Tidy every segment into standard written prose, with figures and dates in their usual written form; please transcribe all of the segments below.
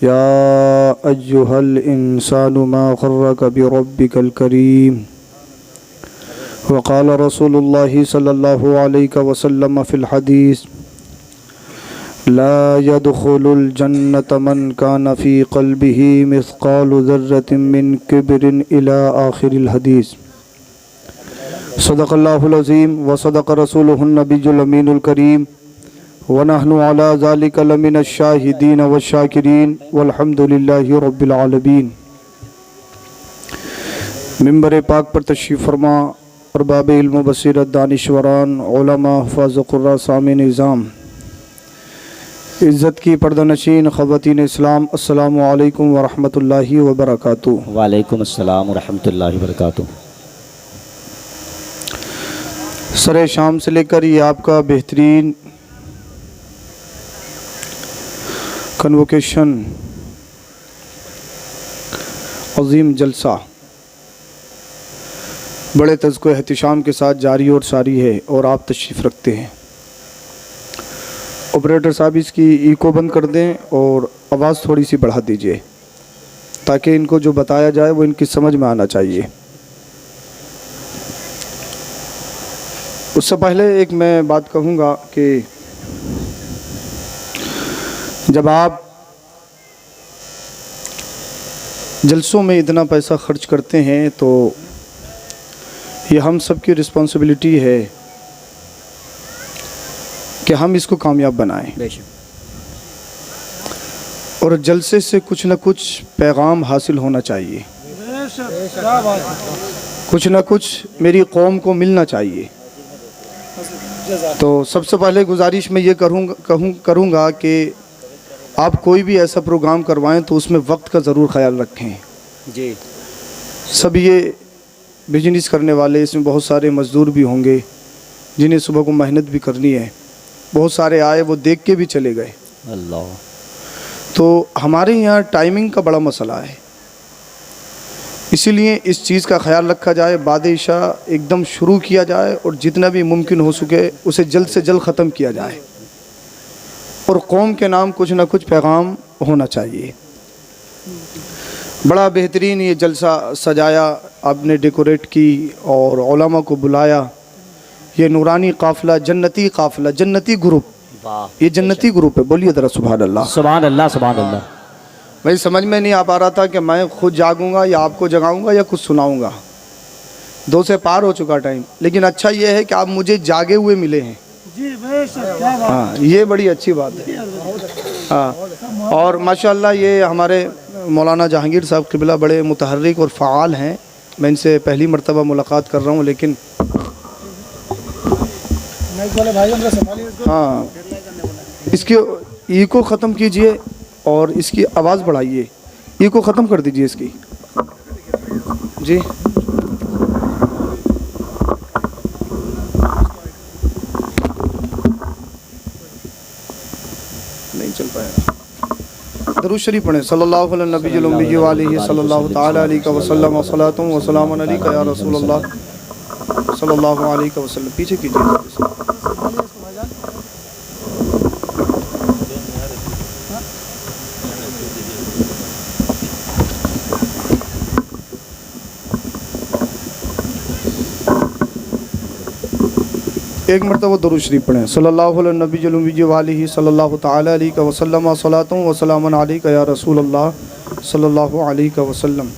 या अय्युहल इंसानु मा ग़र्रक बिरब्बिकल करीम वक़ाल रसूलुल्लाहि सल्लल्लाहु अलैहि वसल्लम फ़िल हदीस ला यदखुलुल जन्नत मन कान फ़ी क़ल्बिही मिस्क़ालु ज़र्रतिन मिन किब्रिन इला आखिरिल हदीस। सदक़ल्लाहुल अज़ीम व सदक़ रसूलुहुन नबियुल अमीनुल करीम व नहनु अला ज़ालिका लमिनश शाहिदीन व शाकिरीन वल्हम्दुलिल्लाहि रब्बिल आलमीन। मिंबर पाक पर तशरीफ़ फरमा अरबाब इल्म बसीरत दानिशवरान उलमा हुफ़ाज़ क़ुर्रा सामीन निज़ाम इज़्ज़त की पर्दानशीन ख़वातीन इस्लाम अस्सलामु अलैकुम व रहमतुल्लाहि व बरकातुहू। वालेकुम अस्सलाम व रहमतुल्लाहि व बरकातुहू। सरे शाम से लेकर ये आपका बेहतरीन कन्वोकेशन अज़ीम जलसा बड़े तज़्को एहतिशाम के साथ जारी और सारी है और आप तशरीफ़ रखते हैं। ऑपरेटर साहब इसकी इको बंद कर दें और आवाज़ थोड़ी सी बढ़ा दीजिए ताकि इनको जो बताया जाए वो इनकी समझ में आना चाहिए। उससे पहले एक मैं बात कहूँगा कि जब आप जलसों में इतना पैसा खर्च करते हैं तो ये हम सब की रिस्पॉन्सिबिलिटी है कि हम इसको कामयाब बनाएं और जलसे से कुछ न कुछ पैगाम हासिल होना चाहिए, कुछ न कुछ मेरी कौम को मिलना चाहिए। तो सबसे पहले गुजारिश मैं ये करूँगा कि आप कोई भी ऐसा प्रोग्राम करवाएं तो उसमें वक्त का ज़रूर ख्याल रखें जी। सब ये बिजनेस करने वाले, इसमें बहुत सारे मज़दूर भी होंगे जिन्हें सुबह को मेहनत भी करनी है। बहुत सारे आए वो देख के भी चले गए अल्लाह। तो हमारे यहाँ टाइमिंग का बड़ा मसला है, इसीलिए इस चीज़ का ख्याल रखा जाए। बाद इशा एकदम शुरू किया जाए और जितना भी मुमकिन हो सके उसे जल्द से जल्द ख़त्म किया जाए और कौम के नाम कुछ ना कुछ पैगाम होना चाहिए। बड़ा बेहतरीन ये जलसा सजाया आपने, डेकोरेट की और उलमा को बुलाया। ये नूरानी काफ़िला, जन्नती काफ़िला, जन्नती ग्रुप, ये जन्नती ग्रुप है। बोलिए ज़रा सुभान अल्लाह, सुभान अल्लाह, सुभान अल्लाह। भाई समझ में नहीं आ पा रहा था कि मैं खुद जागूंगा या आपको जगाऊंगा या कुछ सुनाऊंगा। 2 से पार हो चुका टाइम, लेकिन अच्छा ये है कि आप मुझे जागे हुए मिले हैं जी। हाँ, ये बड़ी अच्छी बात है। हाँ, और माशाल्लाह ये हमारे मौलाना जहांगीर साहब क़िबला बड़े मुतहर्रिक और फ़ाल हैं। मैं इनसे पहली मरतबा मुलाकात कर रहा हूँ, लेकिन हाँ, इसकी इको ख़त्म कीजिए और इसकी आवाज़ बढ़ाइए। इको ख़त्म कर दीजिए इसकी जी। नहीं चल पाएगा। दरूद शरीफ पढ़ें सल्लल्लाहु अलैहि नबी व आलिहि सल्लल्लाहु तआला अलैहि वसल्लम व सलातुन व सलामुन अलैका या रसूलल्लाह सल्लल्लाहु अलैहि वसल्लम। पीछे कीजिए। एक मरतबा दरूद शरीफ पढ़ें सल्लल्लाहु अलैहि नबी व आलिहि सल्लल्लाहु तआला अलैहि वसल्लम व सलातुन व सलामुन अलैका या रसूलल्लाह सल्लल्लाहु अलैहि वसल्लम।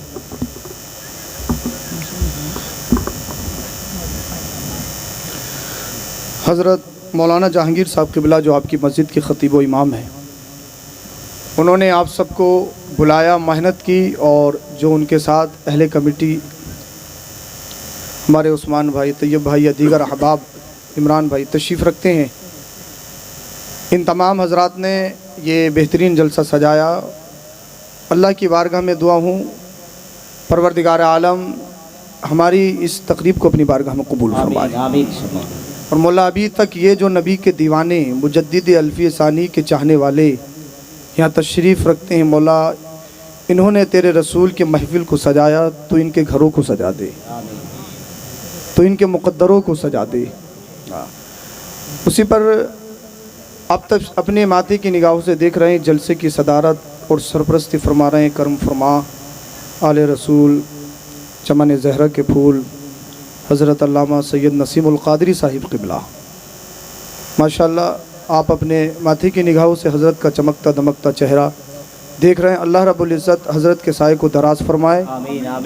हज़रत मौलाना जहांगीर साहब क़िबला जो आपकी मस्जिद के ख़तीब व इमाम हैं, उन्होंने आप सबको बुलाया, मेहनत की और जो उनके साथ अहले कमेटी हमारे उस्मान भाई, तैयब भाई या दीगर अहबाब, इमरान भाई तशरीफ़ रखते हैं, इन तमाम हज़रात ने ये बेहतरीन जलसा सजाया। अल्लाह की बारगाह में दुआ हूँ परवरदिगार आलम हमारी इस तकरीब को अपनी बारगाह में कबूल फरमाए। और मौला अभी तक ये जो नबी के दीवाने, मुजद्दिद अल्फ़ी सानी के चाहने वाले यहाँ तशरीफ़ रखते हैं, मौला इन्होंने तेरे रसूल के महफिल को सजाया तो इनके घरों को सजा दे, तो इनके मुक़द्दरों को सजा दे। उसी पर अब तक अपने माथे की निगाहों से देख रहे हैं जलसे की सदारत और सरपरस्ती फरमा रहे हैं करम फरमा आले रसूल चमन ज़हरा के फूल हज़रत अल्लामा सैयद नसीमुल क़ादरी साहिब क़िबला। माशाअल्लाह आप अपने माथे की निगाहों से हज़रत का चमकता दमकता चेहरा देख रहे हैं। अल्लाह रब्बुल इज़्ज़त हज़रत के साए को दराज फरमाए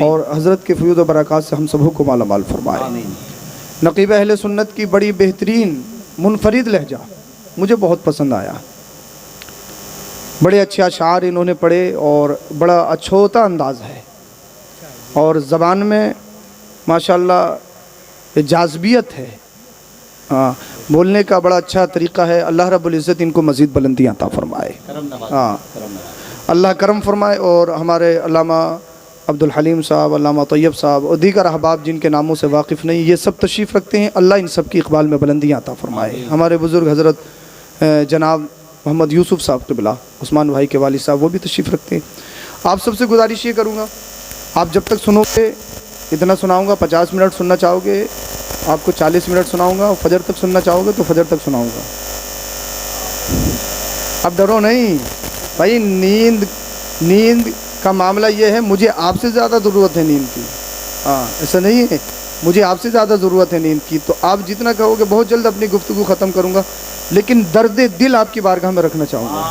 और हज़रत के फ़यूज़ व बरक़ात से हम सबों को माला माल फरमाए। नक़ीब अहले सुन्नत की बड़ी बेहतरीन मुनफरिद लहजा मुझे बहुत पसंद आया। बड़े अच्छे अशार इन्होंने पढ़े और बड़ा अछोता अंदाज़ है और ज़बान में माशाअल्लाह जाज़बियत है। हाँ, बोलने का बड़ा अच्छा तरीक़ा है। अल्लाह रब्बुल इज़्ज़त इनको मज़ीद बुलंदियाँ अता फ़रमाए। हाँ, अल्लाह करम फरमाए। और हमारे अल्लामा अब्दुल हलीम साहब, अल्लामा तैयब साहब और दीगर अहबाब जिनके नामों से वाकिफ़ नहीं, ये सब तशरीफ़ रखते हैं। अल्लाह इन सब की इक़बाल में बुलंदियाँ अता फ़रमाए। हमारे बुज़ुर्ग हज़रत जनाब मोहम्मद यूसुफ़ साहब क़िबला, उस्मान भाई के वालिद साहब, वो भी तशरीफ़ रखते हैं। आप सबसे गुजारिश ये करूँगा, आप जब तक सुनोगे इतना सुनाऊँगा, 50 मिनट सुनना चाहोगे आपको 40 मिनट सुनाऊँगा, और फजर तक सुनना चाहोगे तो फजर तक सुनाऊँगा। अब डरो नहीं भाई, नींद का मामला ये है, मुझे आपसे ज़्यादा ज़रूरत है नींद की। हाँ, ऐसा नहीं है, मुझे आपसे ज़्यादा ज़रूरत है नींद की। तो आप जितना कहोगे बहुत जल्द अपनी गुफ्तगू ख़त्म करूँगा, लेकिन दर्द दिल आपकी बारगाह में रखना चाहूँगा।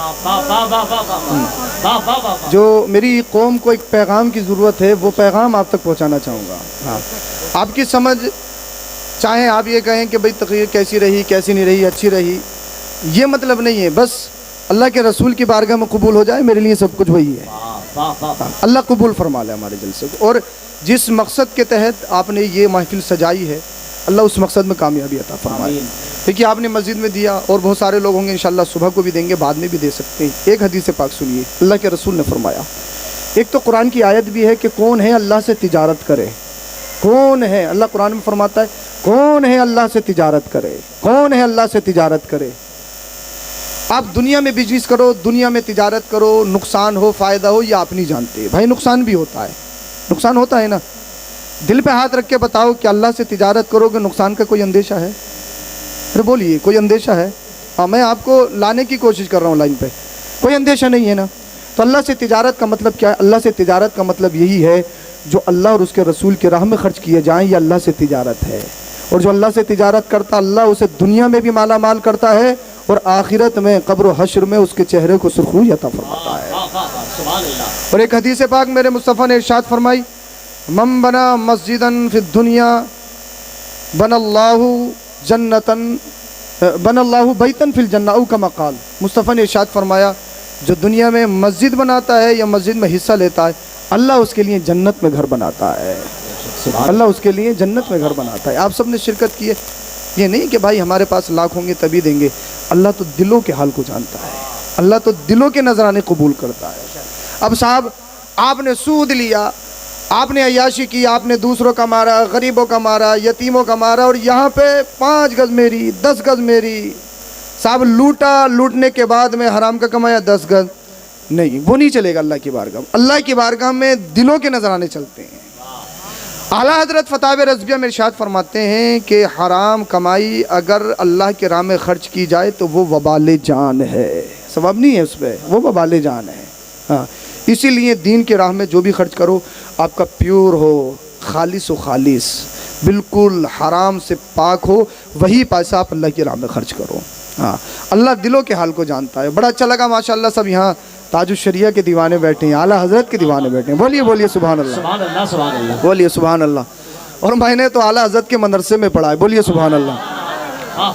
जो मेरी कौम को एक पैगाम की ज़रूरत है, वो पैगाम आप तक पहुँचाना चाहूँगा। हाँ, आपकी समझ, चाहे आप ये कहें कि भाई तकरीर कैसी रही, कैसी नहीं रही, अच्छी रही, ये मतलब नहीं है। बस अल्लाह के रसूल की बारगाह में कबूल हो जाए, मेरे लिए सब कुछ वही है। अल्लाह कबूल फरमा ले हमारे जलसे को, और जिस मकसद के तहत आपने ये महफिल सजाई है, अल्लाह उस मकसद में कामयाबी अता फरमाए। देखिए, आपने मस्जिद में दिया और बहुत सारे लोग होंगे इंशाअल्लाह सुबह को भी देंगे, बाद में भी दे सकते हैं। एक हदीस पाक सुनिए, अल्लाह के रसूल ने फरमाया, एक तो कुरान की आयत भी है कि कौन है अल्लाह से तिजारत करे। कौन है, अल्लाह कुरान में फरमाता है, कौन है अल्लाह से तिजारत करे, कौन है अल्लाह से तिजारत करे। आप दुनिया में बिजनेस करो, दुनिया में तिजारत करो, नुकसान हो फ़ायदा हो, ये आप नहीं जानते। भाई नुकसान भी होता है, नुकसान होता है ना। दिल पे हाथ रख के बताओ कि अल्लाह से तिजारत करोगे, नुकसान का कोई अंदेशा है? अरे बोलिए, कोई अंदेशा है? हाँ, मैं आपको लाने की कोशिश कर रहा हूँ लाइन पे, कोई अंदेशा नहीं है ना। तो अल्लाह से तिजारत का मतलब क्या है? अल्लाह से तिजारत का मतलब यही है, जो अल्लाह और उसके रसूल के राह में खर्च किए जाएँ, ये अल्लाह से तिजारत है। और जो अल्लाह से तिजारत करता, अल्लाह उसे दुनिया में भी माला माल करता है और आखिरत में कब्र व हश्र में उसके चेहरे को सुरखी अता फरमाता है। और एक हदीस पाक मेरे मुस्तफ़ा ने इरशाद फरमाई, मम बना मस्जिदन फिद दुनिया बनल्लाहु जन्नतन बनल्लाहु बैतन फिल जन्ना औ कमा क़ाल। मुस्तफ़ा ने इरशाद फरमाया, जो दुनिया में मस्जिद बनाता है या मस्जिद में हिस्सा लेता है, अल्लाह उसके लिए जन्नत में घर बनाता है। अल्लाह उसके लिए जन्नत में घर बनाता है। आप सब ने शिरकत की है, ये नहीं कि भाई हमारे पास लाख होंगे तभी देंगे। अल्लाह तो दिलों के हाल को जानता है, अल्लाह तो दिलों के नजराने कबूल करता है। अब साहब, आपने सूद लिया, आपने अय्याशी की, आपने दूसरों का मारा, गरीबों का मारा, यतीमों का मारा, और यहाँ पे 5 गज मेरी, 10 गज मेरी। साहब लूटा, लूटने के बाद में हराम का कमाया 10 गज, नहीं, वो नहीं चलेगा अल्लाह की बारगाह। अल्लाह की बारगाह में दिलों के नजराने चलते हैं। आला हज़रत फ़ताव रज़बिया में इरशाद फरमाते हैं कि हराम कमाई अगर अल्लाह के राह में ख़र्च की जाए तो वो वबाल जान है, सवाब नहीं है उस पर, वो वबाल जान है। हाँ, इसीलिए दीन के राह में जो भी खर्च करो, आपका प्योर हो, खालिस हो, खालिस बिल्कुल हराम से पाक हो, वही पैसा आप अल्लाह की राह में खर्च करो। हाँ, अल्लाह दिलों के हाल को जानता है। बड़ा अच्छा लगा माशाअल्लाह, सब यहाँ ताजुश शरिया के दीवाने बैठे हैं, आला हज़रत के दीवाने बैठे हैं। बोलिए बोलिए सुभान अल्लाह, सुभान अल्लाह, सुभान अल्लाह, बोलिए सुभान अल्लाह। और मैंने तो आला हज़रत के मदरसे में पढ़ा है, बोलिए सुभान अल्लाह।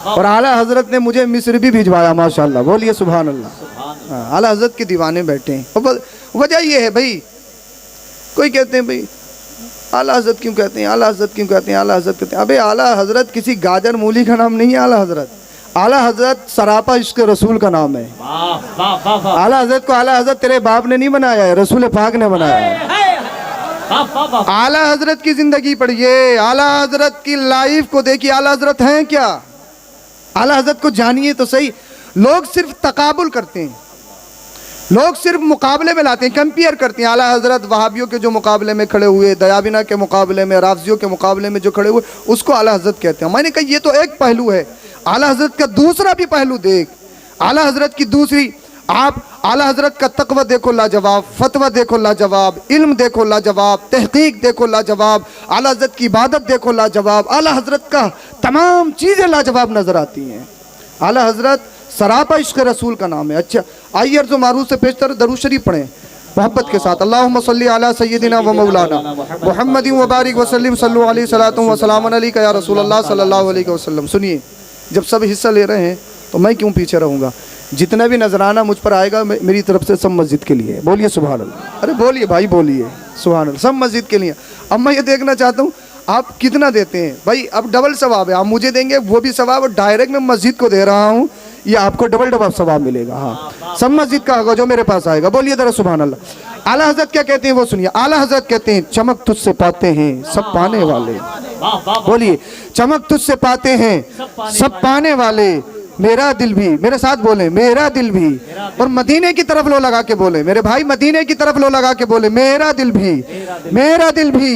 और आला हज़रत ने मुझे मिस्र भी भिजवाया माशाअल्लाह, बोलिए सुभान अल्लाह। हाँ, आला हज़रत के दीवाने बैठे हैं। और वजह ये है भाई, कोई कहते हैं भाई आला हज़रत क्यों कहते हैं, आला हज़रत क्यों कहते हैं, आला हज़रत कहते हैं। अबे आला हज़रत किसी गाजर मूली का नाम नहीं है। आला हज़रत, आला हज़रत सरापा इश्क़ रसूल का नाम है। आला हज़रत को आला हज़रत तेरे बाप ने नहीं बनाया है, रसूल पाक ने बनाया है। आला हज़रत की ज़िंदगी पढ़िए, आला हज़रत की लाइफ को देखिए, आला हज़रत हैं क्या, आला हज़रत को जानिए तो सही। लोग सिर्फ तकाबुल करते हैं, लोग सिर्फ मुकाबले में लाते हैं, कंपेयर करते हैं। आला हज़रत वहाबियों के जो मुकाबले में खड़े हुए, दयाबिना के मुकाबले में, राफ़ज़ियों के मुकाबले में जो खड़े हुए, उसको आला हज़रत कहते हैं। मैंने कहा ये तो एक पहलू है, आला हज़रत का दूसरा भी पहलू देख। आला हज़रत की दूसरी आप आला हजरत का तकवा देखो लाजवाब, फतवा देखो लाजवाब, इल्म देखो लाजवाब, तहकीक देखो लाजवाब, आला हजरत की इबादत देखो लाजवाब, आला हजरत का तमाम चीज़ें लाजवाब नज़र आती हैं। आला हजरत सरापा इश्क़ रसूल का नाम है। अच्छा आइए अर्ज़ मारूफ से पेशतर दरूद शरीफ पढ़ें मोहब्बत के साथ। अल्लाहुम्मा सल्ली अला सय्यदिना व मौलाना मुहम्मदिन व बारिक व सल्लिम सल्लु अलैहि सलातु व सलामुन अलैका या रसूलल्लाह सल्लल्लाहु अलैहि वसल्लम। सुनिए, जब सब हिस्सा ले रहे हैं तो मैं क्यों पीछे रहूँगा। जितना भी नजराना मुझ पर आएगा मेरी तरफ से सब मस्जिद के लिए। बोलिए सुभान अल्लाह। अरे बोलिए भाई, बोलिए सुभान अल्लाह। सब मस्जिद के लिए। अब मैं ये देखना चाहता हूँ आप कितना देते हैं भाई। अब डबल सवाब है, आप मुझे देंगे वो भी सवाब, और डायरेक्ट मैं मस्जिद को दे रहा हूँ, ये आपको डबल डबल सवाब मिलेगा। हाँ, सब मस्जिद का होगा जो मेरे पास आएगा। बोलिए जरा सुभान अल्लाह। आला हजरत क्या कहते हैं वो सुनिए। आला हजरत कहते हैं चमक तुझसे पाते हैं सब पाने वाले। बोलिए, चमक तुझसे पाते हैं सब पाने वाले, मेरा दिल भी, मेरे साथ बोले मेरा दिल भी, और मदीने की तरफ लो लगा के बोले मेरे भाई, मदीने की तरफ लो लगा के बोले मेरा दिल भी, मेरा दिल भी,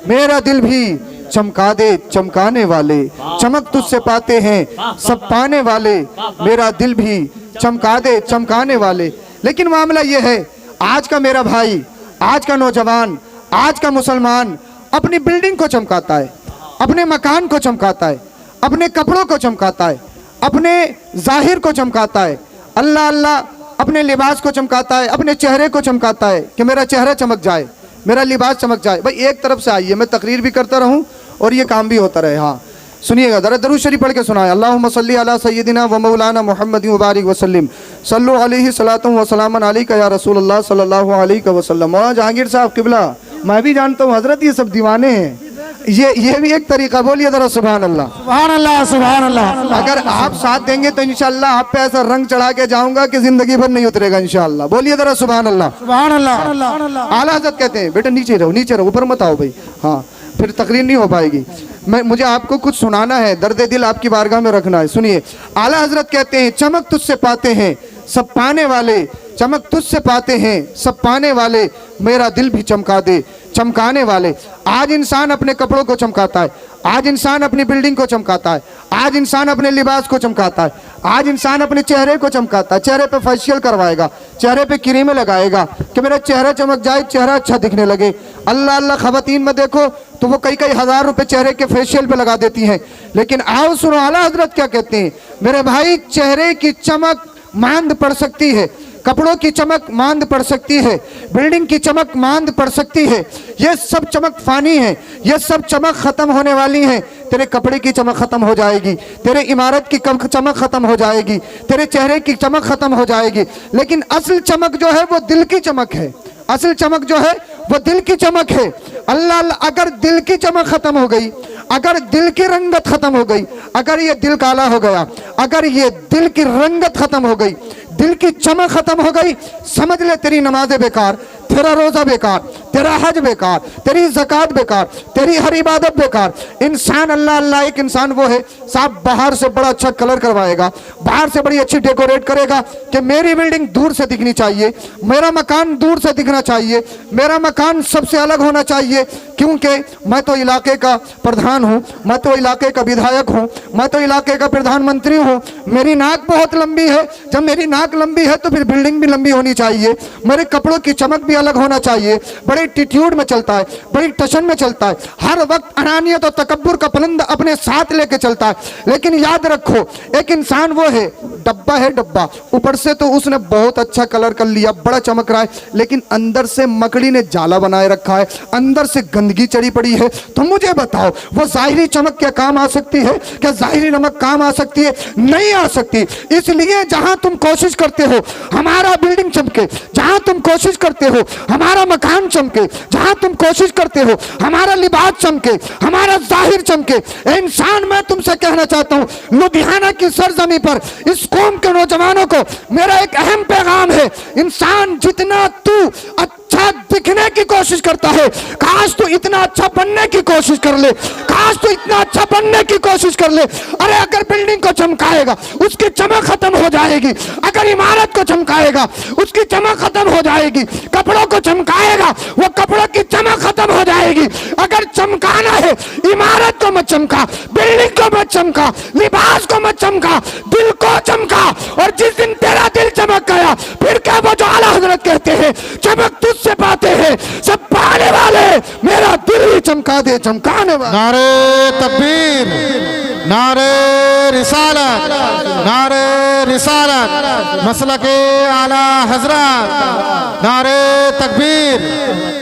मेरा दिल भी चमका दे चमकाने वाले। चमक तुझसे पाते हैं सब पाने वाले, मेरा दिल भी चमका दे चमकाने वाले। लेकिन मामला ये है, आज का मेरा भाई, आज का नौजवान, आज का मुसलमान अपनी बिल्डिंग को चमकाता है, अपने मकान को चमकाता है, अपने कपड़ों को चमकाता है, अपने जाहिर को चमकाता है, अल्लाह अल्लाह अपने लिबास को चमकाता है, अपने चेहरे को चमकाता है कि मेरा चेहरा चमक जाए, मेरा लिबास चमक जाए। भाई एक तरफ से आइए, मैं तकरीर भी करता रहूं और ये काम भी होता रहे। हाँ सुनिएगा जरा, दरूद शरीफ पढ़ के सुनाए। अल्लाहुम्मा सल्ली अला सय्यदिना व मौलाना मुहम्मदिन व बारिक व सल्लिम सल्लु अलैहि सलातु व सलामन अलैका या रसूलल्लाह सल्लल्लाहु अलैहि वसल्लम। मौलाना जहांगीर साहब किबला, मैं भी जानता हूँ हजरत ये सब दीवाने हैं, ये भी एक तरीका। बोलिए जरा सुभान अल्लाह, सुभान अल्लाह, सुभान अल्लाह। अगर आप साथ देंगे तो इंशाअल्लाह आप पे ऐसा रंग चढ़ा के जाऊंगा कि जिंदगी भर नहीं उतरेगा इंशाअल्लाह। बोलिए जरा सुभान अल्लाह, सुभान अल्लाह। आला हज़रत कहते हैं बेटा नीचे रहो, नीचे रहो, ऊपर मत आओ भाई, हाँ फिर तकरीर नहीं हो पाएगी। मुझे आपको कुछ सुनाना है, दर्द दिल आपकी बारगाह में रखना है। सुनिए, आला हज़रत कहते हैं चमक तुझसे पाते हैं सब पाने वाले, चमक तुझसे पाते हैं सब पाने वाले, मेरा दिल भी चमका दे चमकाने वाले। आज इंसान अपने कपड़ों को चमकाता है, आज इंसान अपनी बिल्डिंग को चमकाता है, आज इंसान अपने लिबास को चमकाता है, आज इंसान अपने चेहरे को चमकाता है। चेहरे पे फेशियल करवाएगा, चेहरे पे क्रीमें लगाएगा कि मेरा चेहरा चमक जाए, चेहरा अच्छा दिखने लगे। अल्लाह अल्लाह, खवातीन में देखो तो वो कई कई हज़ार रुपए चेहरे के फेशियल पे लगा देती हैं। लेकिन आओ सुनो, आला हजरत क्या कहते हैं मेरे भाई, चेहरे की चमक मांद पड़ सकती है, कपड़ों की चमक मांद पड़ सकती है, बिल्डिंग की चमक मांद पड़ सकती है, ये सब चमक फानी है, ये सब चमक खत्म होने वाली है। तेरे कपड़े की चमक खत्म हो जाएगी, तेरे इमारत की चमक खत्म हो जाएगी, तेरे चेहरे की चमक खत्म हो जाएगी। लेकिन असल चमक जो है वो दिल की चमक है, असल चमक जो है वो दिल की चमक है। अल्लाह अल्लाह, अगर दिल की चमक खत्म हो गई, अगर दिल की रंगत खत्म हो गई, अगर ये दिल काला हो गया, अगर ये दिल की रंगत खत्म हो गई, दिल की चमक खत्म हो गई, समझ ले तेरी नमाजें बेकार, तेरा रोजा बेकार, तेरा हज बेकार, तेरी ज़कात बेकार, तेरी हर इबादत बेकार। इंसान अल्लाह अल्लाह, एक इंसान वो है साहब बाहर से बड़ा अच्छा कलर करवाएगा, बाहर से बड़ी अच्छी डेकोरेट करेगा कि मेरी बिल्डिंग दूर से दिखनी चाहिए, मेरा मकान दूर से दिखना चाहिए, मेरा मकान सबसे अलग होना चाहिए, क्योंकि मैं तो इलाके का प्रधान हूँ, मैं तो इलाके का विधायक हूँ, मैं तो इलाके का प्रधानमंत्री हूँ, मेरी नाक बहुत लंबी है, जब मेरी नाक लंबी है तो फिर बिल्डिंग भी लंबी होनी चाहिए, मेरे कपड़ों की चमक भी अलग होना चाहिए। बड़े एटीट्यूड में चलता है, बड़ी टशन में चलता है, हर वक्त अनानियत और तकब्बुर का पलंद अपने साथ लेके चलता है। लेकिन याद रखो, एक इंसान वो है डब्बा है, डब्बा ऊपर से तो उसने बहुत अच्छा कलर कर लिया, बड़ा चमक रहा है, लेकिन अंदर से मकड़ी ने जाला बनाए रखा है, अंदर से गंदगी चढ़ी पड़ी है। तो मुझे बताओ वो जाहिरी चमक क्या काम आ सकती है? क्या जाहिरी नमक काम आ सकती है? नहीं आ सकती। इसलिए जहां तुम कोशिश करते हो हमारा बिल्डिंग चमके, जहां तुम कोशिश करते हो हमारा मकान चमके, जहां तुम कोशिश करते हो हमारा लिबास चमके, हमारा जाहिर चमके, इंसान मैं तुमसे कहना चाहता हूं, लुधियाना की सरजमी पर इस कौम के नौजवानों को मेरा एक अहम पैगाम है, इंसान जितना तू अच्छा दिखने की कोशिश करता है, काश तू इतना अच्छा बनने की कोशिश कर ले, काश तू इतना अच्छा बनने की कोशिश कर ले। अरे अगर बिल्डिंग को चमकाएगा उसकी चमक खत्म हो जाएगी, अगर इमारत को चमकाएगा उसकी चमक खत्म हो जाएगी, कपड़ों को चमकाएगा वो कपड़ों की चमक खत्म हो जाएगी। अगर चमकाना है इमारत को मत चमका, बिल्डिंग को मत चमका, लिबास को मत चमका, दिल को चमका। और जिस दिन तेरा दिल चमक गया गया। फिर क्या वो जो आला हजरत कहते हैं चमक तुझसे पाते हैं सब पाने वाले, मेरा दिल ही चमका दे चमकाने वाले। नारे तकबीर, नारे रिसालत, नारे रिसालत, मसलके आला हजरत, नारे तकबीर,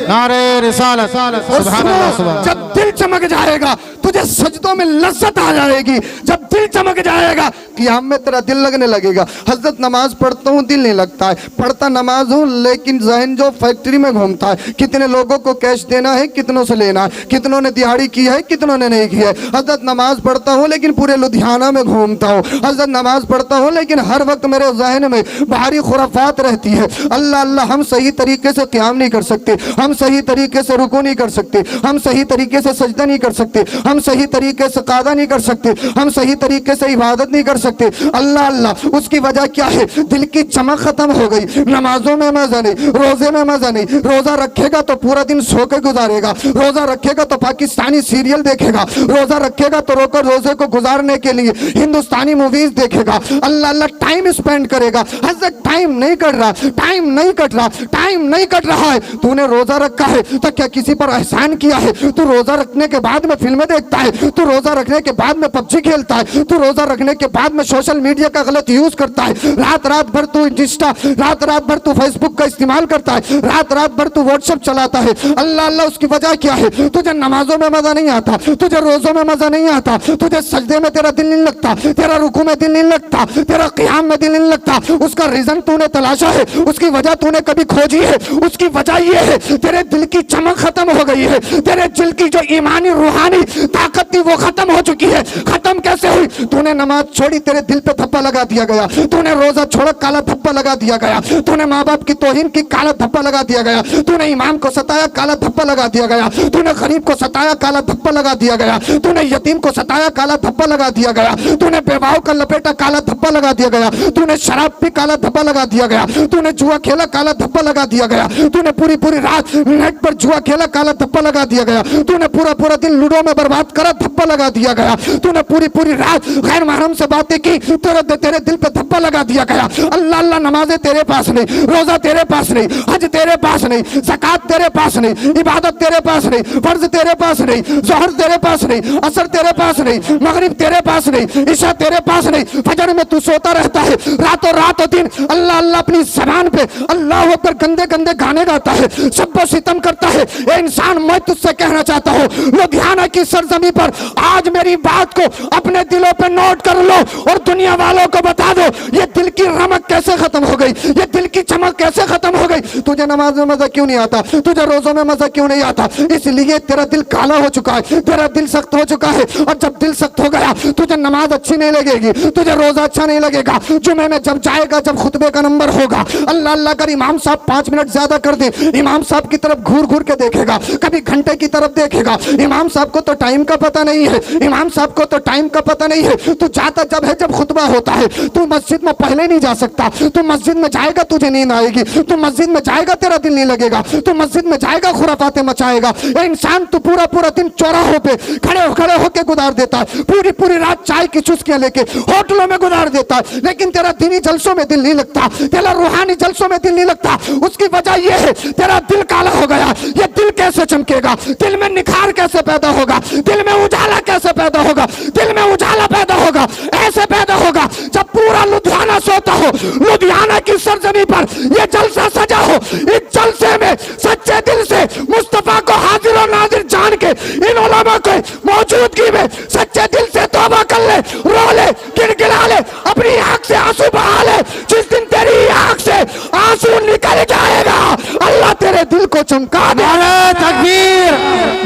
नारे रिसालत। और सुभान अल्लाह, सुभान सुनो, जब दिल चमक जाएगा तुझे सजदों में लज्जत आ जाएगी। जब दिल चमक जाएगा क़ियाम में तेरा दिल लगने लगेगा। हजरत नमाज पढ़ता हूँ दिल नहीं लगता है, पढ़ता नमाज हूँ लेकिन जहन जो फैक्ट्री में घूमता है, कितने लोगों को कैश देना है, कितनों से लेना है, कितनों ने दिहाड़ी की है, कितनों ने नहीं की है। हजरत नमाज पढ़ता हूँ लेकिन पूरे लुधियाना में घूमता हूँ। हजरत नमाज पढ़ता हूँ लेकिन हर वक्त मेरे जहन में बाहरी खुराफात रहती है। अल्लाह अल्लाह, हम सही तरीके से क़ियाम नहीं कर सकते, हम सही तरीके से रुकू नहीं कर सकते, हम सही तरीके से सजदा नहीं कर सकते, हम सही तरीके से कादा नहीं कर सकते, हम सही तरीके से इबादत नहीं कर सकते। अल्लाह अल्लाह, उसकी वजह क्या है? दिल की चमक खत्म हो गई। नमाजों में मजा नहीं, रोजे में मजा नहीं। रोजा रखेगा तो पूरा दिन सो के गुजारेगा, रोजा रखेगा तो पाकिस्तानी सीरियल देखेगा, रोजा रखेगा तो रोकर रोजे को गुजारने के लिए हिंदुस्तानी मूवीज देखेगा। अल्लाह अल्लाह टाइम स्पेंड करेगा। हजरत टाइम नहीं कट रहा, टाइम नहीं कट रहा, टाइम नहीं कट रहा है। तूने रोजा रखा है तो क्या किसी पर एहसान किया है? तू रोजा रखने के बाद में फिल्में देखता है, तू रोजा रखने के बाद में पबजी खेलता है, तू रोजा रखने के बाद में सोशल मीडिया का गलत यूज करता है, रात रात भर तू इंस्टा, रात रात भर तू फेसबुक का इस्तेमाल करता है, रात रात भर तू व्हाट्सएप चलाता है। अल्लाह अल्लाह, उसकी वजह क्या है? तुझे नमाजों में मजा नहीं आता, तुझे रोजों में मजा नहीं आता, तुझे सजदे में तेरा दिल नहीं लगता, तेरा रुकू में दिल नहीं लगता, तेरा क़ियाम में दिल नहीं लगता। उसका रीजन तूने तलाशा है, उसकी वजह तूने कभी खोजी है? उसकी वजह यह है तेरे दिल की चमक खत्म हो गई है, तेरे दिल की जो ईमानी रूहानी ताकत थी वो खत्म हो चुकी है। खत्म कैसे हुई? तूने नमाज छोड़ी, तेरे दिल पे धब्बा लगा दिया गया। तूने रोजा छोड़ा, काला धब्बा लगा दिया गया। तूने माँ बाप की तौहीन की, काला धब्बा लगा दिया गया। तूने इमाम को सताया, काला धब्बा लगा दिया गया। तूने गरीब को सताया, काला धब्बा लगा दिया गया। तूने यतीम को सताया, काला धब्बा लगा दिया गया। तूने बेवाओं का लपेटा, काला धब्बा लगा दिया गया। तूने शराब पी, काला धब्बा लगा दिया गया। तूने जुआ खेला, काला धब्बा लगा दिया गया। तूने पूरी पूरी रात नेट पर जुआ खेला, काला धब्बा लगा दिया गया। तूने पूरा पूरा दिन लूडो में बर्बाद करा, धब्बा लगा दिया गया। तूने पूरी पूरी रात गैर महरम से बातें की, तेरे दिल पे धब्बा लगा दिया गया। अल्लाह अल्लाह, नमाजें तेरे पास नहीं, रोजा तेरे पास नहीं, हज तेरे पास नहीं, ज़कात तेरे पास नहीं, इबादत तेरे पास नहीं, फर्ज तेरे पास नहीं, ज़ोहर तेरे पास नहीं, असर तेरे पास नहीं, मगरिब तेरे पास नहीं, इशा तेरे पास नहीं। फजर में तू सोता रहता है, रातों रात दिन अल्लाह अल्लाह अपनी ज़बान पे अल्लाह होकर गंदे गंदे गाने गाता है, सबको सितम करता है। ए इंसान, मैं तुझसे कहना चाहता हूँ, लुधियाना की सरजमी पर आज मेरी बात को अपने दिलों पे नोट कर लो और दुनिया वालों को बता दो ये दिल की रमक कैसे खत्म हो गई, ये दिल की चमक कैसे खत्म हो गई। तुझे नमाज में मजा क्यों नहीं आता? तुझे रोजों में मजा क्यों नहीं आता? इसलिए तेरा दिल काला हो चुका है, तेरा दिल सख्त हो चुका है। और जब दिल सख्त हो गया तुझे नमाज अच्छी नहीं लगेगी, तुझे रोजा अच्छा नहीं लगेगा। जुमे में जब जाएगा, जब खुतबे का नंबर होगा, अल्लाह अल्लाह कर इमाम साहब 5 मिनट ज्यादा कर दे, इमाम साहब की तरफ घूर घूर के देखेगा, कभी घंटे की तरफ देखेगा। इमाम साहब को तो टाइम का पता नहीं है, इमाम साहब को तो टाइम का पता नहीं है। तू जाता जब है जब खुतबा होता है, तू मस्जिद में पहले नहीं जा सकता। तू मस्जिद में जाएगा तुझे नींद आएगी, तू मस्जिद में जाएगा तेरा दिल नहीं लगेगा, तू मस्जिद में जाएगा खुराफाते मचाएगा। ए इंसान, तू पूरा पूरा दिन चौराहों पे खड़े होके गुजार देता है, पूरी पूरी रात चाय की चुस्कियां लेके होटलों में गुजार देता है, लेकिन तेरा दीनी जलसों में दिल नहीं लगता, तेरा रूहानी जलसों में दिल नहीं लगता। उसकी वजह यह है तेरा दिल काला हो गया। ये दिल कैसे चमकेगा? दिल में निखार कैसे पैदा होगा? दिल में उजाला कैसे पैदा होगा? दिल में उजाला पैदा होगा, ऐसे पैदा होगा जब पूरा लुधियाना सोता हो, लुधियाना की सरजमी पर यह जलसा सजा हो। इस जलसे में सच्चे दिल से मुस्तफा को हाजिर और नाजिर जान के इन उलमा के मौजूदगी में सच्चे दिल से तौबा कर ले, रो ले, गिड़गिड़ा ले, अपनी आंख से आंसू बहा ले। जिस दिन तेरी आंख से आंसू निकल जाएगा, अल्लाह तेरे दिल को चमका दे। नारे तकबीर,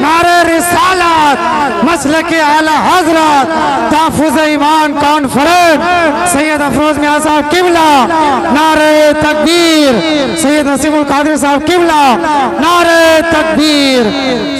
नारे रिसालत, मसलके आला हजरत, ताफुज़ ईमान कॉन्फ्रेंस सैयद अफरोज मियां साहब किबला, नारे तकबीर, सैयद नसीमुल कादिर साहब किबला, नारे तकबीर।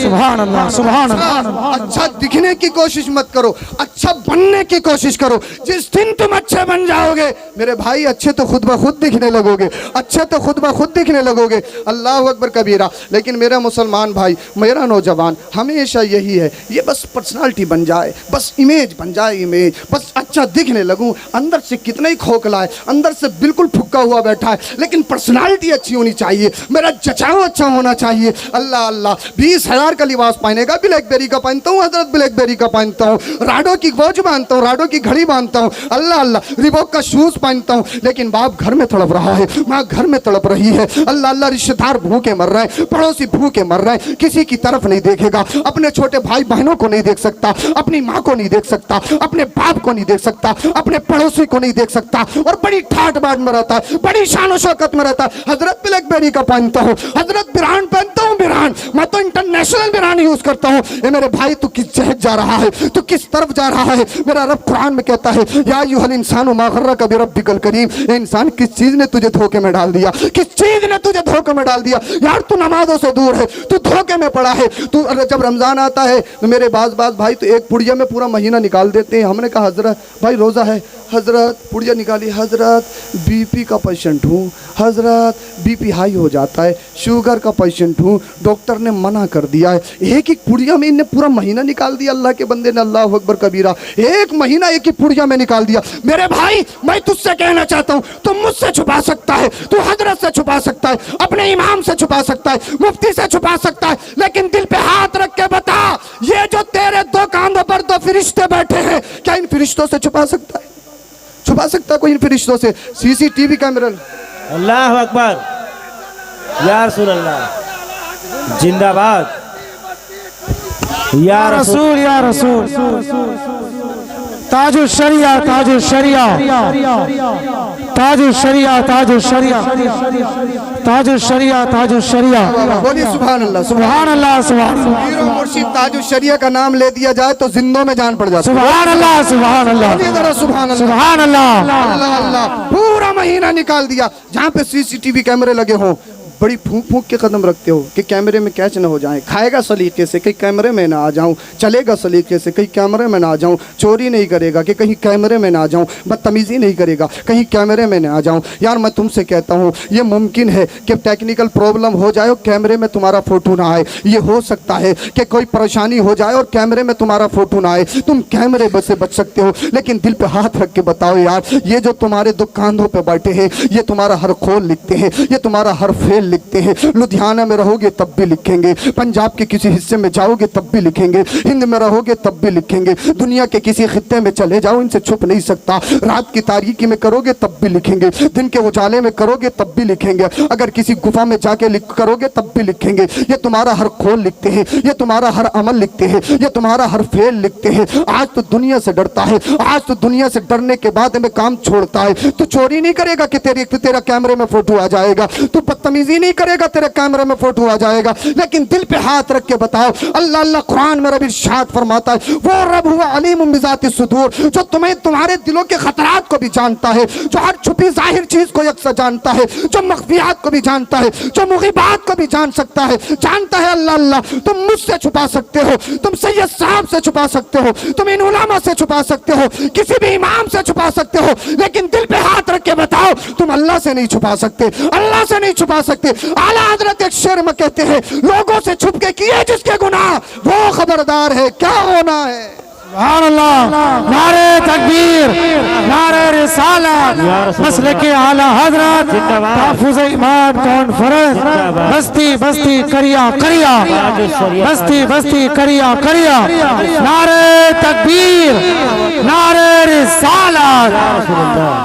सुभान अल्लाह, सुभान अल्लाह। अच्छा दिखने की कोशिश मत करो, अच्छा बनने की कोशिश करो। जिस दिन तुम अच्छे बन जाओगे मेरे भाई, अच्छे तो खुद ब खुद दिखने लगोगे, अच्छे तो खुद ब खुद दिखने लगोगे। अल्लाह अकबर कबीरा। लेकिन मेरा मुसलमान भाई, मेरा नौजवान, हमेशा यही है, ये बस पर्सनालिटी बन जाए, बस इमेज बन जाए, इमेज बस अच्छा दिखने लगूं, अंदर से कितना ही खोखला है, अंदर से बिल्कुल फुक्का हुआ बैठा है, लेकिन पर्सनालिटी अच्छी होनी चाहिए, मेरा जचाव अच्छा होना चाहिए। अल्लाह अल्लाह, 20,000 का लिबास पहनेगा, ब्लैकबेरी का पहनता हूँ हजरत, ब्लैकबेरी का पहनता हूँ, राडो की वॉच बांधता हूँ, राडो की घड़ी बांधता हूँ, अल्लाह अल्लाह, रिबॉक का शूज पहनता हूँ, लेकिन बाप घर में तड़प रहा है, माँ घर में तड़प रही है, अल्लाह अल्लाह, रिश्तेदार भूखे मर रहे हैं, पड़ोसी भूखे मर रहे हैं, किसी की तरफ नहीं देखेगा, अपने छोटे भाई बहनों को नहीं देख सकता, अपनी माँ को नहीं देख सकता, अपने बाप को नहीं देख सकता, अपने पड़ोसी को नहीं देख सकता, और बड़ी ठाट बाट में रहता है, बड़ी शान और शौकत में रहता है। हजरत ब्लैकबेरी का पहनता हूँ, हजरत बिरान पहनता हूँ, बिरान, मैं तो इंटरनेशनल बिरान यूज करता हूँ। ए मेरे भाई, तू किस जहत जा रहा है, तू किस तरफ जा रहा है? मेरा रब कुरान में कहता है, या अय्युहल इंसानु मा गर्रका बिरब्बिकल करीम, इंसान किस चीज ने तुझे धोखे में डाल दिया, किस चीज ने तुझे धोखे में डाल दिया? यार तू नमाजों से दूर है, तू धोखे में पड़ा है। तू जब रमजान आता है तो मेरे बाज भाई तो एक पुड़िया में पूरा महीना निकाल देते हैं। हमने कहा हजरत भाई रोजा है, हजरत पुड़िया निकाली, हजरत बीपी का पेशेंट हूँ, हजरत बीपी हाई हो जाता है, शुगर का पेशेंट हूँ, डॉक्टर ने मना कर दिया है। एक एक पुड़िया में इनने पूरा महीना निकाल दिया। अल्लाह के बंदे ने, अल्लाह अकबर कबीरा, एक महीना एक ही पुड़िया में निकाल दिया। मेरे भाई, मैं तुझसे कहना चाहता हूँ, तू मुझसे छुपा सकता है, तू हजरत से छुपा सकता है, अपने इमाम से छुपा सकता है, मुफ्ती से छुपा सकता है, लेकिन दिल पे हाथ रख के बता, ये जो तेरे दो कांधों पर दो फरिश्ते बैठे हैं, क्या इन फरिश्तों से छुपा सकता है? छुपा सकता है कोई इन फरिश्तों से? CCTV camera. अल्लाह अकबर, या रसूल अल्लाह, जिंदाबाद, या रसूल, या रसूल, ताजुल शरिया, ताजुल शरिया, ताजुल शरिया, ताजुल शरिया, ताजुल शरिया, ताजुल शरिया। बोलिए सुभान अल्लाह, सुभान अल्लाह, सुभान पीर और मुर्शिद ताजुल शरिया का नाम ले दिया जाए तो जिंदों में जान पड़ जाती है। सुभान अल्लाह, सुभान अल्लाह, बोलिए जरा सुभान अल्लाह, सुभान अल्लाह। अल्लाह अल्लाह। पूरा महीना निकाल दिया, जहाँ पे सीसीटीवी कैमरे लगे हों, बड़ी फूंक फूंक के कदम रखते हो कि कैमरे में कैच न हो जाए, खाएगा सलीके से कहीं कैमरे में ना आ जाऊं, चलेगा सलीके से कहीं कैमरे में ना आ जाऊं, चोरी नहीं करेगा कि कहीं कैमरे में ना आ जाऊं, बदतमीजी नहीं करेगा कहीं कैमरे में ना आ जाऊं। यार मैं तुमसे कहता हूं, ये मुमकिन है कि टेक्निकल प्रॉब्लम हो जाए और कैमरे में तुम्हारा फोटो ना आए, ये हो सकता है कि कोई परेशानी हो जाए और कैमरे में तुम्हारा फोटो ना आए, तुम कैमरे से बच सकते हो, लेकिन दिल पे हाथ रख के बताओ यार, ये जो तुम्हारे दो कांधों पे बैठे हैं, ये तुम्हारा हर खोल लिखते हैं, ये तुम्हारा हर फेल लिखते हैं। लुधियाना में रहोगे तब भी लिखेंगे, पंजाब के किसी हिस्से में जाओगे तब भी लिखेंगे, हिंद में रहोगे तब भी लिखेंगे, दुनिया के किसी खित्ते में चले जाओ, इनसे छुप नहीं सकता। रात की तारीकी में करोगे तब भी लिखेंगे, दिन के उजाले में करोगे तब भी लिखेंगे, अगर किसी गुफा में जाके करोगे तब भी लिखेंगे। ये तुम्हारा हर खोल लिखते हैं, ये तुम्हारा हर अमल लिखते हैं, ये तुम्हारा हर फेल लिखते हैं। आज तो दुनिया से डरता है, आज तो दुनिया से डरने के बाद हमें काम छोड़ता है। तू चोरी नहीं करेगा कि तेरा कैमरे में फोटो आ जाएगा, तू बदतमीजी नहीं करेगा तेरे कैमरे में फोटो आ जाएगा, लेकिन दिल पे हाथ रख के बताओ। अल्लाह अल्लाह कुरान में रब इरशाद फरमाता है, वो रब हुआ अलीम बिज़ाति सुदूर, जो तुम्हें तुम्हारे दिलों के खतरात को भी जानता है, जो हर छुपी जाहिर चीज को यकसा जानता है, जो मख्फियात को भी जानता है, जो मुगीबात को भी जान सकता है, जानता है। अल्लाह अल्लाह, तुम मुझसे छुपा सकते हो, तुम सैयद साहब से छुपा सकते हो, तुम इन उलमा से छुपा सकते हो, किसी भी इमाम से छुपा सकते हो, लेकिन दिल पे हाथ रख के बताओ, तुम अल्लाह से नहीं छुपा सकते, अल्लाह से नहीं छुपा सकते। आला हजरत एक शेर में कहते हैं, लोगों से छुप के किए जिसके गुनाह, वो खबरदार है क्या होना है। सुभान अल्लाह, नारे तकबीर, नारे रिसालत, मसलके आला हजरत, ताफुज़ ईमान कॉन्फ्रेंस, बस्ती बस्ती करिया करिया, बस्ती बस्ती करिया करिया, नारे तकबीर, नारे रिसालत।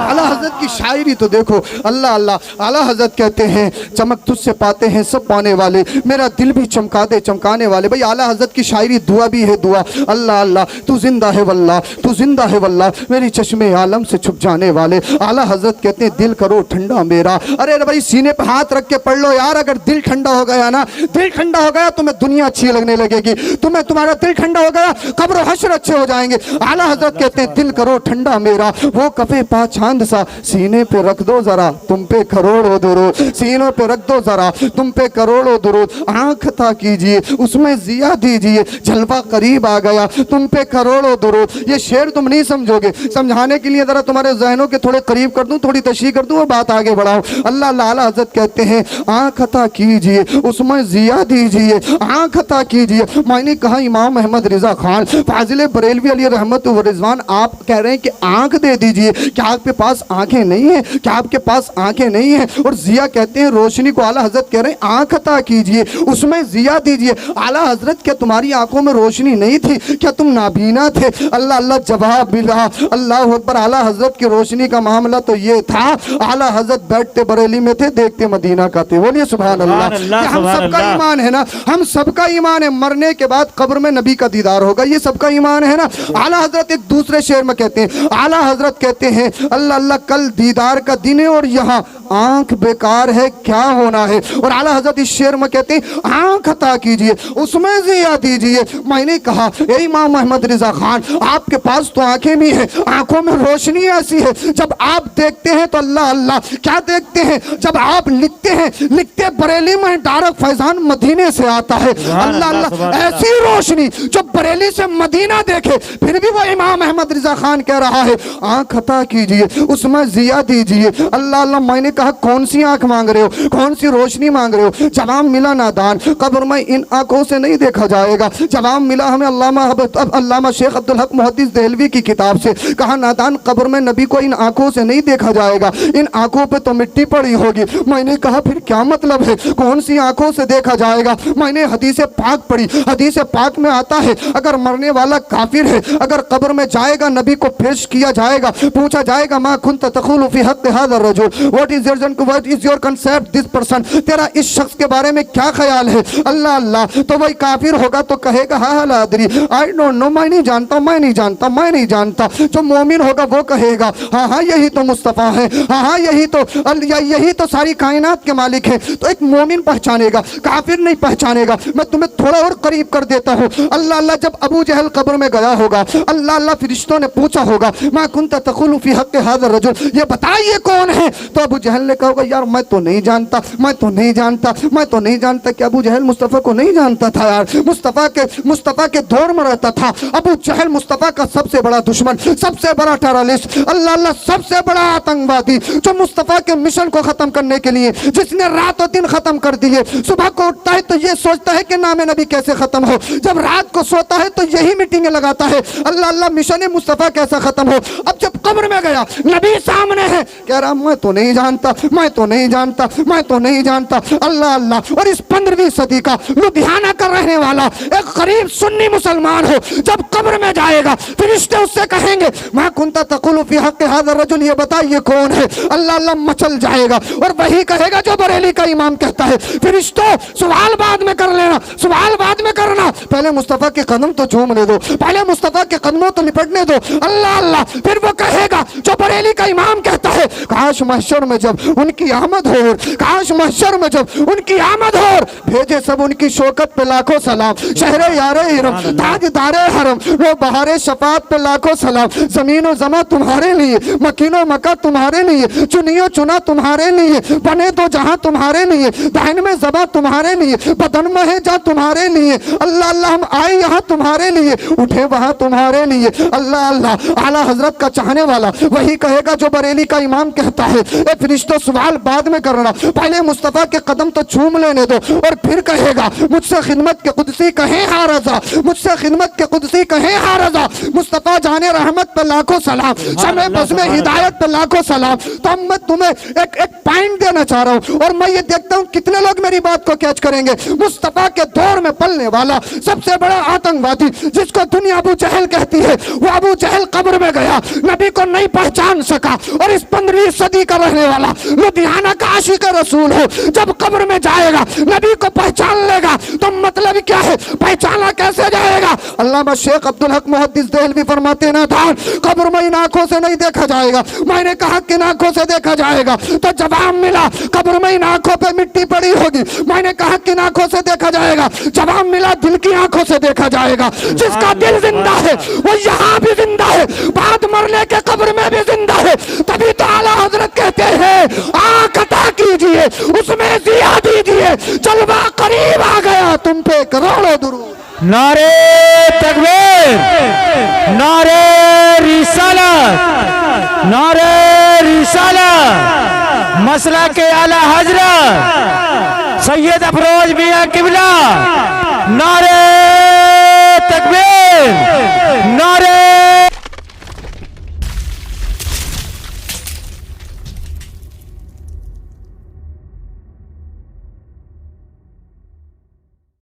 आला हजरत की शायरी तो देखो, अल्लाह अल्लाह। आला हजरत कहते हैं, चमक तुझसे पाते हैं सब पाने वाले, मेरा दिल भी चमका दे चमकाने वाले। भाई आला हजरत की शायरी दुआ भी है, दुआ। अल्लाह अल्लाह, तू जिंदा है वल्लाह, तू जिंदा है वल्लाह, मेरी चश्मे आलम से छुप जाने वाले। आला हजरत कहते हैं, दिल करो ठंडा मेरा। अरे भाई सीने पे हाथ रख के पढ़ लो यार, अगर दिल ठंडा हो गया ना, दिल ठंडा हो गया, तुम्हें दुनिया अच्छी लगने लगेगी, तुम्हारा दिल ठंडा हो गया, कब्र हश्र अच्छे हो जाएंगे। आला हजरत कहते हैं, दिल करो ठंडा मेरा, वो कफे पा चांद सा, सीने पे रख दो जरा तुम पे करोड़ों दुरूद, सीनों पे रख दो जरा तुम पे करोड़ों दुरूद, आंख था कीजिए उसमें जिया दीजिए, जलवा करीब आ गया तुम पे करोड़ों दुरूद। ये शेर तुम नहीं समझोगे, समझाने के लिए जरा तुम्हारे जहनों के थोड़े करीब कर दूं, थोड़ी तशरीह कर दूं और बात आगे बढ़ाऊं। अल्लाह आला हज़रत कहते हैं आंख अता कीजिए उसमें जिया दीजिए, आंख अता कीजिए। मैंने कहा इमाम अहमद रिजा खान फाजिल बरेलवी अली रहमत व रिजवान, आप कह रहे हैं कि आंख दे दीजिए, क्या आपके पास आंखें नहीं है? क्या आपके पास आंखें नहीं है? और जिया कहते हैं रोशनी को। आला हजरत कह रहे हैं आंख अता कीजिए उसमें जिया दीजिए। आला हजरत क्या तुम्हारी आंखों में रोशनी नहीं थी? क्या तुम नाबीना थे? अल्लाह अल्लाह जवाब मिला, अल्लाह अकबर। आला हजरत की रोशनी का मामला तो ये था, आला हजरत बैठते बरेली में थे, देखते मदीना का थे। बोलिए सुभान अल्लाह। हम सबका ईमान है ना, हम सबका ईमान है मरने के बाद कब्र में नबी का दीदार होगा, ये सबका ईमान है ना। आला हजरत एक दूसरे शेर में कहते हैं, आला हजरत कहते हैं अल्लाह अल्लाह कल दीदार का दिन है और यहाँ आंख बेकार है क्या होना है। और आला हजरत इस शेर में कहते हैं आंख अता कीजिए उसमें जिया दीजिए। मैंने कहा ए इमाम अहमद रिजा खान आपके पास तो आंखें भी हैं, आंखों में रोशनी ऐसी है जब आप देखते हैं तो अल्लाह अल्लाह क्या देखते हैं, जब आप लिखते हैं लिखते बरेली में डायरेक्ट फैजान मदीने से आता है। अल्लाह अल्लाह ऐसी रोशनी जो बरेली से मदीना देखे। फिर भी वो इमाम अहमद रिजा खान कह रहा है आंख अता कीजिए उसमें जिया दीजिए। अल्लाह अल्लाह। मैंने कहा कौन सी आंख मांग रहे हो, कौन सी रोशनी मांग रहे हो? जवाब मिला नादान, कब्र में इन आंखों से नहीं देखा जाएगा। जवाब मिला हमें अल्लामा शेख अब्दुल हक मुहद्दिस देहलवी की किताब से। कहा नादान कब्र में नबी को इन आंखों से नहीं देखा जाएगा, इन आंखों पे तो मिट्टी पड़ी होगी। मैंने कहा फिर क्या मतलब है, कौन सी आंखों से देखा जाएगा? मैंने हदीस पाक पढ़ी, हदीस पाक में आता है अगर मरने वाला काफिर है, अगर कब्र में जाएगा नबी को पेश किया जाएगा, पूछा जाएगा मा कुंत तक़ूलु फी हक़्क़ि हाज़ा रजुल, what is your concept this person, तेरा इस शख्स के बारे में क्या ख्याल है? अल्लाह अल्लाह। तो वही काफिर होगा तो कहेगा हाँ ला अदरी, आई डोंट नो, मैं नहीं जानता, मैं नहीं जानता, मैं नहीं जानता। जो मोमिन होगा वो कहेगा हाँ हाँ यही तो मुस्तफ़ा है, हाँ हाँ यही तो सारी कायनात के मालिक है। तो एक मोमिन पहचानेगा, काफिर नहीं पहचानेगा। मैं तुम्हें थोड़ा और करीब कर देता हूँ। अल्लाह अल्लाह जब अबू जहल कब्र में गया होगा, अल्लाह अल्लाह फरिश्तों ने पूछा होगा मा कुंत तक़ूलु फी हक़्क़ि हाज़ा रजुल, ये बताइए कौन है? तो अबू जहल ने कहा होगा यार मैं तो नहीं जानता, मैं तो नहीं जानता, मैं तो नहीं जानता। कि अबू जहल मुस्तफ़ा को नहीं जानता था यार, मुस्तफ़ा के दौर में रहता था। अबू जहल मुस्तफ़ा का सबसे बड़ा दुश्मन, सबसे बड़ा टेररिस्ट, अल्लाह अल्लाह सबसे बड़ा आतंकवादी, जो मुस्तफ़ा के मिशन को खत्म करने के लिए जिसने रातों दिन खत्म कर दिए। सुबह को उठता है तो ये सोचता है कि नाम नबी कैसे खत्म हो, जब रात को सोता है तो यही मीटिंगें लगाता है अल्लाह अल्लाह मिशन मुस्तफ़ा कैसा खत्म हो। अब जब कब्र में गया नबी सामने है, कह रहा मैं तो नहीं जानता, मैं तो नहीं जानता, मैं तो नहीं जानता। अल्लाह अल्लाह। और इस 15वीं सदी का लुधियाना का रहने वाला एक गरीब सुन्नी मुसलमान हो, जब कब्र में जाएगा फरिश्ते उससे कहेंगे मा कुंत तक़ूलु फी हक़्क़ि हाज़ा रजुल, ये बताइए कौन है? अल्लाह अल्लाह मचल जाएगा और वही कहेगा जो बरेली का इमाम कहता है फरिश्तों सवाल बाद में कर लेना, सवाल बाद में करना, पहले मुस्तफ़ा के कदम तो चूम ले दो, पहले मुस्तफ़ा के कदमों तो लिपटने दो। अल्लाह अल्लाह। फिर वो कहेगा जो बरेली का इमाम कहता है काश महशर में जब उनकी आमद हो, काश महशर में जब उनकी आमद हो, भेजे सब उनकी शौकत पे लाखों सलाम, शहरे यारे हिरम ताजदारे हरम, वो बहारे शफात पे लाखों सलाम, जमीन और जमा तुम्हारे लिए, मकीनो मका तुम्हारे लिए, चुनियो चुना तुम्हारे लिए, बने तो जहां तुम्हारे लिए, दाहिन में जबा तुम्हारे लिए, बदन में है जा तुम्हारे लिए। अल्लाह अल्लाह। हम आए यहाँ तुम्हारे लिए, उठे वहां तुम्हारे लिए। अल्लाह अल्लाह। आला हजरत का चाहने वाला वही कहेगा जो बरेली का इमाम कहता है ए फरिश्तों सवाल बाद में करना, पहले मुस्तफ़ा के कदम तो चूम लेने दो। और फिर कहेगा मुझसे खिदमत के कुदसी कहें हाँ रजा, मुझसे खिदमत के कुदसी कहें हाँ रजा, मुस्तफ़ा जाने रहमत पे लाखों सलाम, शमे बज़्म हिदायत पे लाखों सलाम। तो मैं तुम्हें एक पॉइंट देना चाह रहा हूँ और मैं ये देखता हूँ कितने लोग मेरी बात को कैच करेंगे। मुस्तफ़ा के दौर में पलने वाला सबसे बड़ा आतंकवादी जिसको दुनिया अबू जहल कहती है, वो अबू जहल कब्र में गया, नबी को नहीं पहचान सका। और इस 15वीं सदी का रहने वाला लुधियाना का आशिक रसूल हो, जब कब्र में जाएगा नबी को पहचान लेगा। तो मतलब क्या है, पहचाना कैसे जाएगा? अल्लामा शेख अब्दुल हक मुहद्दिस देहलवी फरमाते ना था कब्र में इन आंखों से नहीं देखा जाएगा। मैंने कहा किन आंखों से देखा जाएगा? तो जवाब मिला कब्र में इन आंखों पे मिट्टी पड़ी होगी। मैंने कहा किन आंखों से देखा जाएगा? जवाब मिला दिल की आंखों से देखा जाएगा। जिसका दिल जिंदा है वो यहाँ भी जिंदा है, बाद मरने के कब्र में भी जिंदा है। तभी तो आला हजरत कहते हैं आंख अता कीजिए उसमें जिया दीजिए, जलवा करीब आ गया तुम पे करोड़ों दुरूद। नारे तकबीर, नारे रिसालत, नारे रिसालत, मसला के आला हजरत सैयद अफरोज मियां किबला। नारे तकबीर, नारे